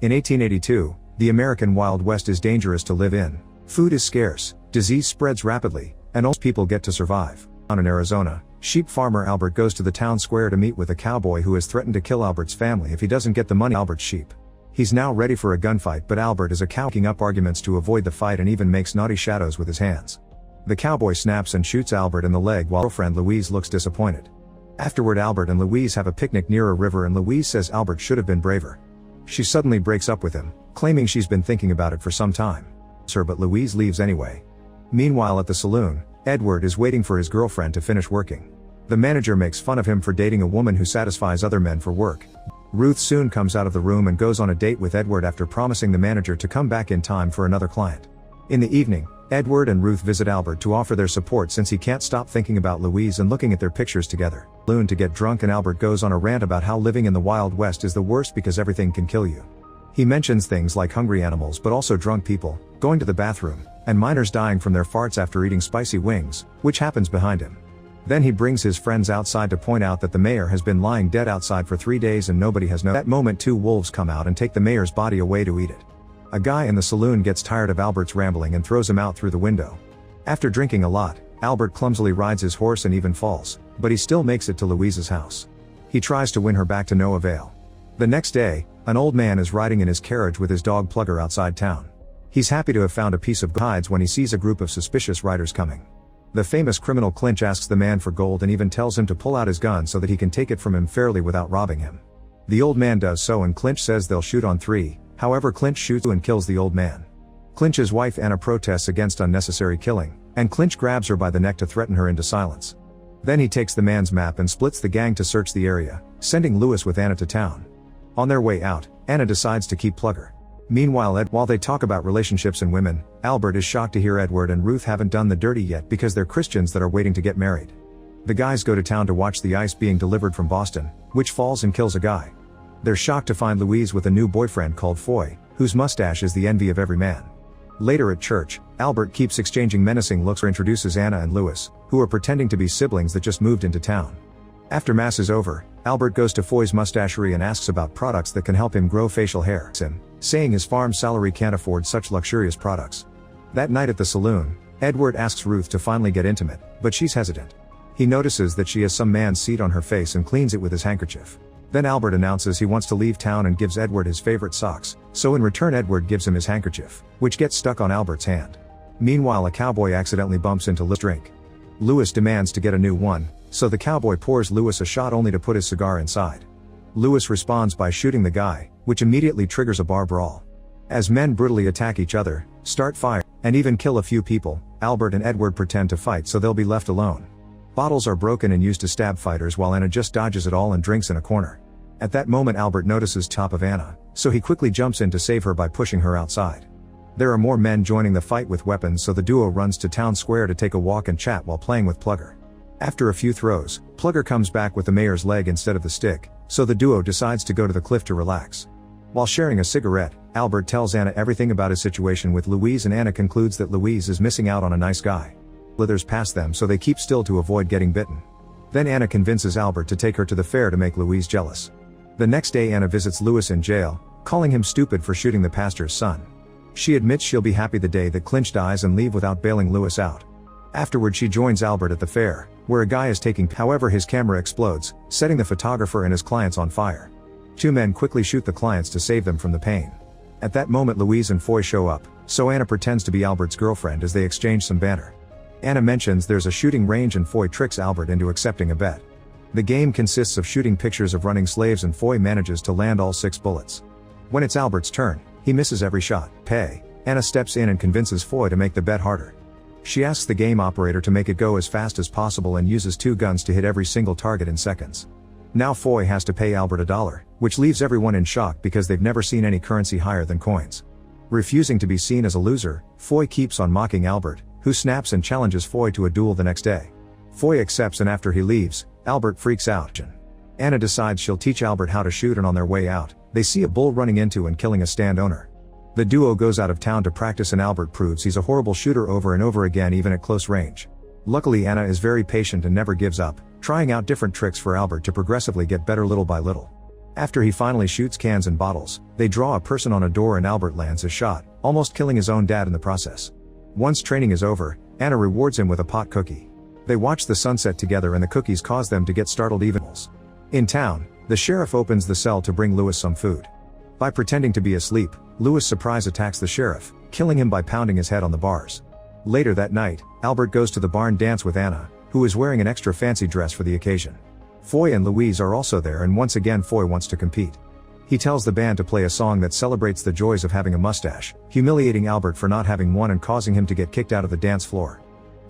In 1882, the American Wild West is dangerous to live in. Food is scarce, disease spreads rapidly, and most people get to survive. In Arizona, sheep farmer Albert goes to the town square to meet with a cowboy who has threatened to kill Albert's family if he doesn't get the money Albert's sheep. He's now ready for a gunfight, but Albert is a cow, picking up arguments to avoid the fight and even makes naughty shadows with his hands. The cowboy snaps and shoots Albert in the leg while girlfriend Louise looks disappointed. Afterward, Albert and Louise have a picnic near a river and Louise says Albert should have been braver. She suddenly breaks up with him, claiming she's been thinking about it for some time. But Louise leaves anyway. Meanwhile at the saloon, Edward is waiting for his girlfriend to finish working. The manager makes fun of him for dating a woman who satisfies other men for work. Ruth soon comes out of the room and goes on a date with Edward after promising the manager to come back in time for another client. In the evening, Edward and Ruth visit Albert to offer their support since he can't stop thinking about Louise and looking at their pictures together. Loon to get drunk and Albert goes on a rant about how living in the Wild West is the worst because everything can kill you. He mentions things like hungry animals but also drunk people, going to the bathroom, and minors dying from their farts after eating spicy wings, which happens behind him. Then he brings his friends outside to point out that the mayor has been lying dead outside for 3 days and nobody has known. At that moment 2 wolves come out and take the mayor's body away to eat it. A guy in the saloon gets tired of Albert's rambling and throws him out through the window. After drinking a lot, Albert clumsily rides his horse and even falls, but he still makes it to Louise's house. He tries to win her back to no avail. The next day, an old man is riding in his carriage with his dog Plugger outside town. He's happy to have found a piece of hides when he sees a group of suspicious riders coming. The famous criminal Clinch asks the man for gold and even tells him to pull out his gun so that he can take it from him fairly without robbing him. The old man does so and Clinch says they'll shoot on 3, however Clinch shoots and kills the old man. Clinch's wife Anna protests against unnecessary killing, and Clinch grabs her by the neck to threaten her into silence. Then he takes the man's map and splits the gang to search the area, sending Lewis with Anna to town. On their way out, Anna decides to keep Plugger. Meanwhile while they talk about relationships and women, Albert is shocked to hear Edward and Ruth haven't done the dirty yet because they're Christians that are waiting to get married. The guys go to town to watch the ice being delivered from Boston, which falls and kills a guy. They're shocked to find Louise with a new boyfriend called Foy, whose mustache is the envy of every man. Later at church, Albert keeps exchanging menacing looks or introduces Anna and Lewis, who are pretending to be siblings that just moved into town. After mass is over, Albert goes to Foy's mustachery and asks about products that can help him grow facial hair, saying his farm salary can't afford such luxurious products. That night at the saloon, Edward asks Ruth to finally get intimate, but she's hesitant. He notices that she has some man's seed on her face and cleans it with his handkerchief. Then Albert announces he wants to leave town and gives Edward his favorite socks, so in return Edward gives him his handkerchief, which gets stuck on Albert's hand. Meanwhile a cowboy accidentally bumps into Lewis's drink. Lewis demands to get a new one, so the cowboy pours Lewis a shot only to put his cigar inside. Lewis responds by shooting the guy, which immediately triggers a bar brawl. As men brutally attack each other, start fire, and even kill a few people, Albert and Edward pretend to fight so they'll be left alone. Bottles are broken and used to stab fighters while Anna just dodges it all and drinks in a corner. At that moment Albert notices top of Anna, so he quickly jumps in to save her by pushing her outside. There are more men joining the fight with weapons, so the duo runs to town square to take a walk and chat while playing with Plugger. After a few throws, Plugger comes back with the mayor's leg instead of the stick, so the duo decides to go to the cliff to relax. While sharing a cigarette, Albert tells Anna everything about his situation with Louise and Anna concludes that Louise is missing out on a nice guy. Slithers past them so they keep still to avoid getting bitten. Then Anna convinces Albert to take her to the fair to make Louise jealous. The next day Anna visits Lewis in jail, calling him stupid for shooting the pastor's son. She admits she'll be happy the day that Clinch dies and leave without bailing Lewis out. Afterward she joins Albert at the fair, where a guy is taking however his camera explodes, setting the photographer and his clients on fire. 2 men quickly shoot the clients to save them from the pain. At that moment Louise and Foy show up, so Anna pretends to be Albert's girlfriend as they exchange some banter. Anna mentions there's a shooting range and Foy tricks Albert into accepting a bet. The game consists of shooting pictures of running slaves and Foy manages to land all 6 bullets. When it's Albert's turn, he misses every shot. Anna steps in and convinces Foy to make the bet harder. She asks the game operator to make it go as fast as possible and uses 2 guns to hit every single target in seconds. Now Foy has to pay Albert $1, which leaves everyone in shock because they've never seen any currency higher than coins. Refusing to be seen as a loser, Foy keeps on mocking Albert, who snaps and challenges Foy to a duel the next day. Foy accepts and after he leaves, Albert freaks out. Anna decides she'll teach Albert how to shoot and on their way out, they see a bull running into and killing a stand owner. The duo goes out of town to practice and Albert proves he's a horrible shooter over and over again even at close range. Luckily Anna is very patient and never gives up, trying out different tricks for Albert to progressively get better little by little. After he finally shoots cans and bottles, they draw a person on a door and Albert lands his shot, almost killing his own dad in the process. Once training is over, Anna rewards him with a pot cookie. They watch the sunset together and the cookies cause them to get startled evils. In town, the sheriff opens the cell to bring Lewis some food. By pretending to be asleep, Lewis surprise attacks the sheriff, killing him by pounding his head on the bars. Later that night, Albert goes to the barn dance with Anna, who is wearing an extra fancy dress for the occasion. Foy and Louise are also there and once again Foy wants to compete. He tells the band to play a song that celebrates the joys of having a mustache, humiliating Albert for not having one and causing him to get kicked out of the dance floor.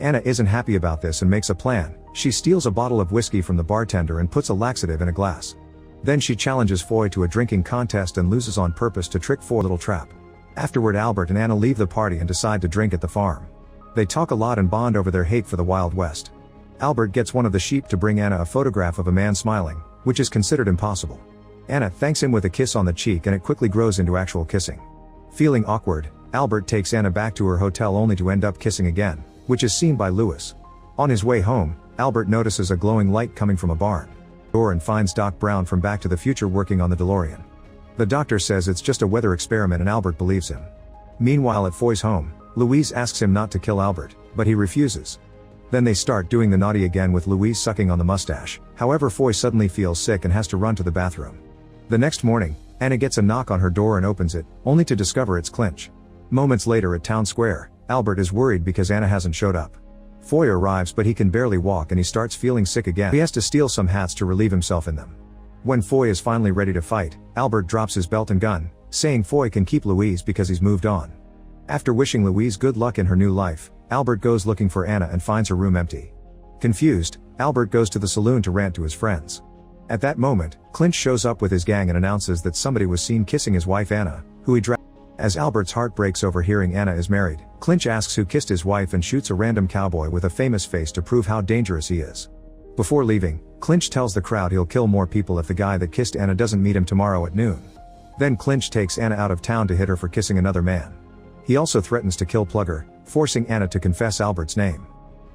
Anna isn't happy about this and makes a plan. She steals a bottle of whiskey from the bartender and puts a laxative in a glass. Then she challenges Foy to a drinking contest and loses on purpose to trick Foy's little trap. Afterward, Albert and Anna leave the party and decide to drink at the farm. They talk a lot and bond over their hate for the Wild West. Albert gets one of the sheep to bring Anna a photograph of a man smiling, which is considered impossible. Anna thanks him with a kiss on the cheek and it quickly grows into actual kissing. Feeling awkward, Albert takes Anna back to her hotel only to end up kissing again, which is seen by Lewis. On his way home, Albert notices a glowing light coming from a barn door and finds Doc Brown from Back to the Future working on the DeLorean. The doctor says it's just a weather experiment and Albert believes him. Meanwhile at Foy's home, Louise asks him not to kill Albert, but he refuses. Then they start doing the naughty again with Louise sucking on the mustache. However, Foy suddenly feels sick and has to run to the bathroom. The next morning, Anna gets a knock on her door and opens it, only to discover it's Clinch. Moments later at Town Square, Albert is worried because Anna hasn't showed up. Foy arrives but he can barely walk and he starts feeling sick again. He has to steal some hats to relieve himself in them. When Foy is finally ready to fight, Albert drops his belt and gun, saying Foy can keep Louise because he's moved on. After wishing Louise good luck in her new life, Albert goes looking for Anna and finds her room empty. Confused, Albert goes to the saloon to rant to his friends. At that moment, Clinch shows up with his gang and announces that somebody was seen kissing his wife Anna, who he dragged. As Albert's heart breaks over hearing Anna is married, Clinch asks who kissed his wife and shoots a random cowboy with a famous face to prove how dangerous he is. Before leaving, Clinch tells the crowd he'll kill more people if the guy that kissed Anna doesn't meet him tomorrow at noon. Then Clinch takes Anna out of town to hit her for kissing another man. He also threatens to kill Plugger, forcing Anna to confess Albert's name.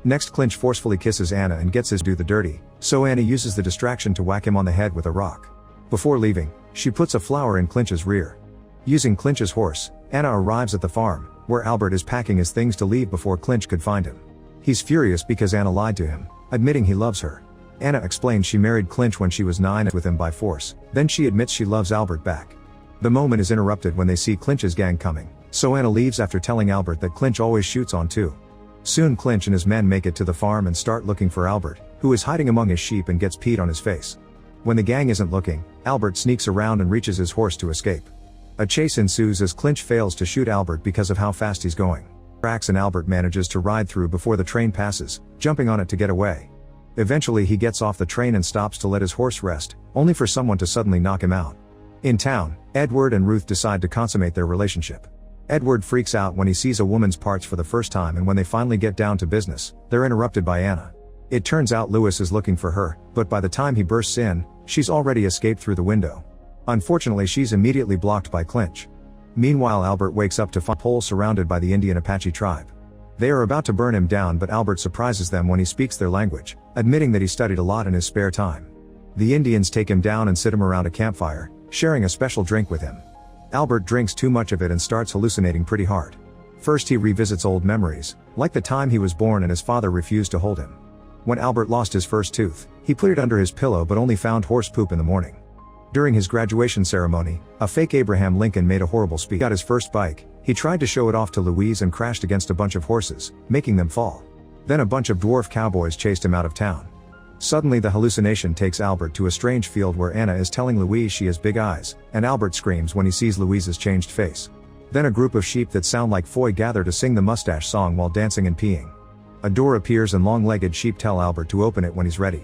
Next, Clinch forcefully kisses Anna and gets his do the dirty, so Anna uses the distraction to whack him on the head with a rock. Before leaving, she puts a flower in Clinch's rear. Using Clinch's horse, Anna arrives at the farm, where Albert is packing his things to leave before Clinch could find him. He's furious because Anna lied to him, admitting he loves her. Anna explains she married Clinch when she was 9 with him by force, then she admits she loves Albert back. The moment is interrupted when they see Clinch's gang coming, so Anna leaves after telling Albert that Clinch always shoots on 2. Soon Clinch and his men make it to the farm and start looking for Albert, who is hiding among his sheep and gets peed on his face. When the gang isn't looking, Albert sneaks around and reaches his horse to escape. A chase ensues as Clinch fails to shoot Albert because of how fast he's going. Tracks and Albert manages to ride through before the train passes, jumping on it to get away. Eventually he gets off the train and stops to let his horse rest, only for someone to suddenly knock him out. In town, Edward and Ruth decide to consummate their relationship. Edward freaks out when he sees a woman's parts for the first time, and when they finally get down to business, they're interrupted by Anna. It turns out Lewis is looking for her, but by the time he bursts in, she's already escaped through the window. Unfortunately, she's immediately blocked by Clinch. Meanwhile, Albert wakes up to find a pole surrounded by the Indian Apache tribe. They are about to burn him down, but Albert surprises them when he speaks their language, admitting that he studied a lot in his spare time. The Indians take him down and sit him around a campfire, sharing a special drink with him. Albert drinks too much of it and starts hallucinating pretty hard. First he revisits old memories, like the time he was born and his father refused to hold him. When Albert lost his first tooth, he put it under his pillow but only found horse poop in the morning. During his graduation ceremony, a fake Abraham Lincoln made a horrible speech. He got his first bike, he tried to show it off to Louise and crashed against a bunch of horses, making them fall. Then a bunch of dwarf cowboys chased him out of town. Suddenly the hallucination takes Albert to a strange field where Anna is telling Louise she has big eyes, and Albert screams when he sees Louise's changed face. Then a group of sheep that sound like Foy gather to sing the mustache song while dancing and peeing. A door appears and long-legged sheep tell Albert to open it when he's ready.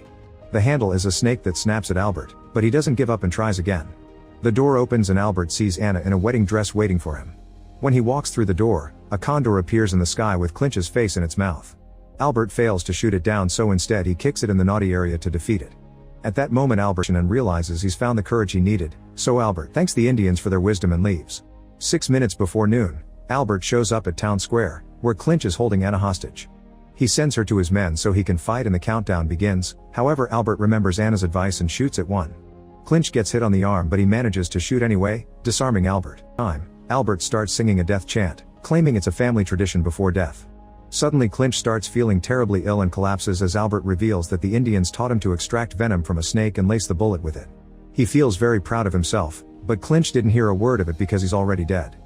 The handle is a snake that snaps at Albert, but he doesn't give up and tries again. The door opens and Albert sees Anna in a wedding dress waiting for him. When he walks through the door, a condor appears in the sky with Clinch's face in its mouth. Albert fails to shoot it down, so instead he kicks it in the naughty area to defeat it. At that moment Albert realizes he's found the courage he needed, so Albert thanks the Indians for their wisdom and leaves. 6 minutes before noon, Albert shows up at Town Square, where Clinch is holding Anna hostage. He sends her to his men so he can fight and the countdown begins. However, Albert remembers Anna's advice and shoots at one. Clinch gets hit on the arm, but he manages to shoot anyway, disarming Albert. Albert starts singing a death chant, claiming it's a family tradition before death. Suddenly Clinch starts feeling terribly ill and collapses as Albert reveals that the Indians taught him to extract venom from a snake and lace the bullet with it. He feels very proud of himself, but Clinch didn't hear a word of it because he's already dead.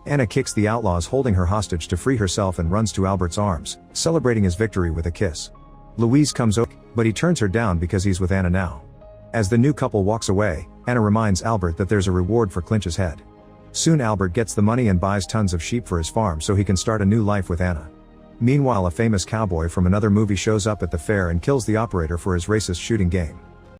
Anna kicks the outlaws holding her hostage to free herself and runs to Albert's arms, celebrating his victory with a kiss. Louise comes over, but he turns her down because he's with Anna now. As the new couple walks away, Anna reminds Albert that there's a reward for Clinch's head. Soon Albert gets the money and buys tons of sheep for his farm so he can start a new life with Anna. Meanwhile, a famous cowboy from another movie shows up at the fair and kills the operator for his racist shooting game.